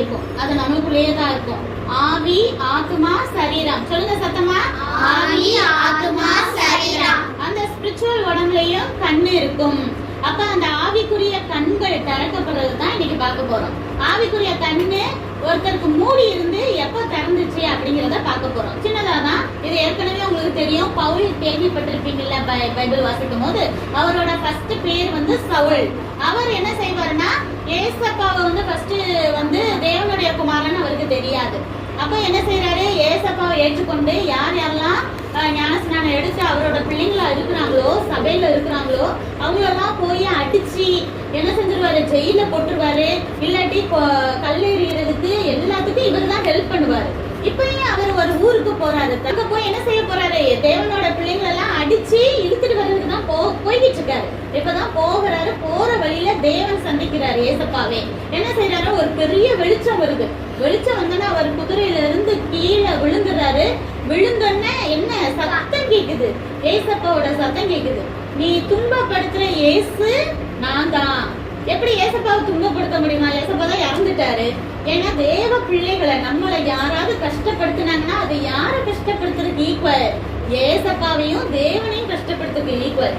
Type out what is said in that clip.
இருக்கும். அது நம்மளுக்குள்ளேயே தான் இருக்கும். ஆவி, ஆத்மா, சரீரம். சொல்லுங்க சத்தமா. ஆவி, ஆத்மா, சரீரம். அந்த ஸ்பிரிச்சுவல் உடம்புலயும் கண்ணு இருக்கும். அப்ப அந்த ஆவிக்குரிய கண்கள் திறக்கப்படுறது தான் இன்னைக்கு பார்க்க போறோம். ஆவிக்குரிய கண்ணு ஒருத்தருக்கு மூடி இருந்து எப்ப திறந்துச்சு அப்படிங்கறத பார்க்க போறோம். சின்னதாதான் இது ஏற்கனவே உங்களுக்கு தெரியும். பவுல் கேள்விப்பட்டிருப்பீங்கல்ல பைபிள் வாசிக்கும் போது. அவரோட ஃபர்ஸ்ட் பேர் வந்து சவுல். அவர் என்ன செய்வாருன்னா ஏசப்பாவை வந்து ஃபர்ஸ்ட் வந்து தேவனுடைய குமாரன் அவருக்கு தெரியாது. அப்ப என்ன செய்யறாரு, ஏசப்பாவை ஏற்றுக்கொண்டு யார் யாரெல்லாம் ஞானஸ்நானம் எடுத்து அவரோட பிள்ளைங்களா இருக்கிறாங்களோ, சபையில இருக்கிறாங்களோ அவங்களெல்லாம் போய் அடிச்சு என்ன செஞ்சிருவாரு, ஜெயில போட்டுருவாரு. இல்லாட்டி கல்லெறிகிறதுக்கு எல்லாத்துக்கும் இவர் தான் ஹெல்ப் பண்ணுவாரு. இப்பயும் அவர் ஒரு ஊருக்கு போறாரு. அங்க போய் என்ன செய்ய போறாரு, தேவனோட பிள்ளைங்களை எல்லாம் அடிச்சு இழுத்துட்டு வர்றதுக்கு தான் போய்கிட்டு இருக்காரு. இப்பதான் போகிறாரு. போற வழியில தேவன் சந்திக்கிறாரு ஏசப்பாவே. என்ன செய்யறாரு, ஒரு பெரிய வெளிச்சம் வருது. வெளிச்சம் வந்தோன்னா அவர் குதிரையில இருந்து கீழே விழுந்துறாரு. விழுந்தோன்ன என்ன சத்தம் கேக்குது, ஏசப்பாவோட சத்தம் கேக்குது. நீ துன்பப்படுத்துற ஏசு நான் தான். எப்படி ஏசப்பாவை துன்பப்படுத்த முடியுமா? ஏசப்பா தான் இறந்துட்டாரு. ஏன்னா தேவ பிள்ளைகளை நம்மளை யாராவது கஷ்டப்படுத்தினாங்கன்னா அது யாரை கஷ்டப்படுத்துறதுக்கு ஈக்குவல்? ஏசப்பாவையும் தேவனையும் கஷ்டப்படுத்துறதுக்கு ஈக்குவல்.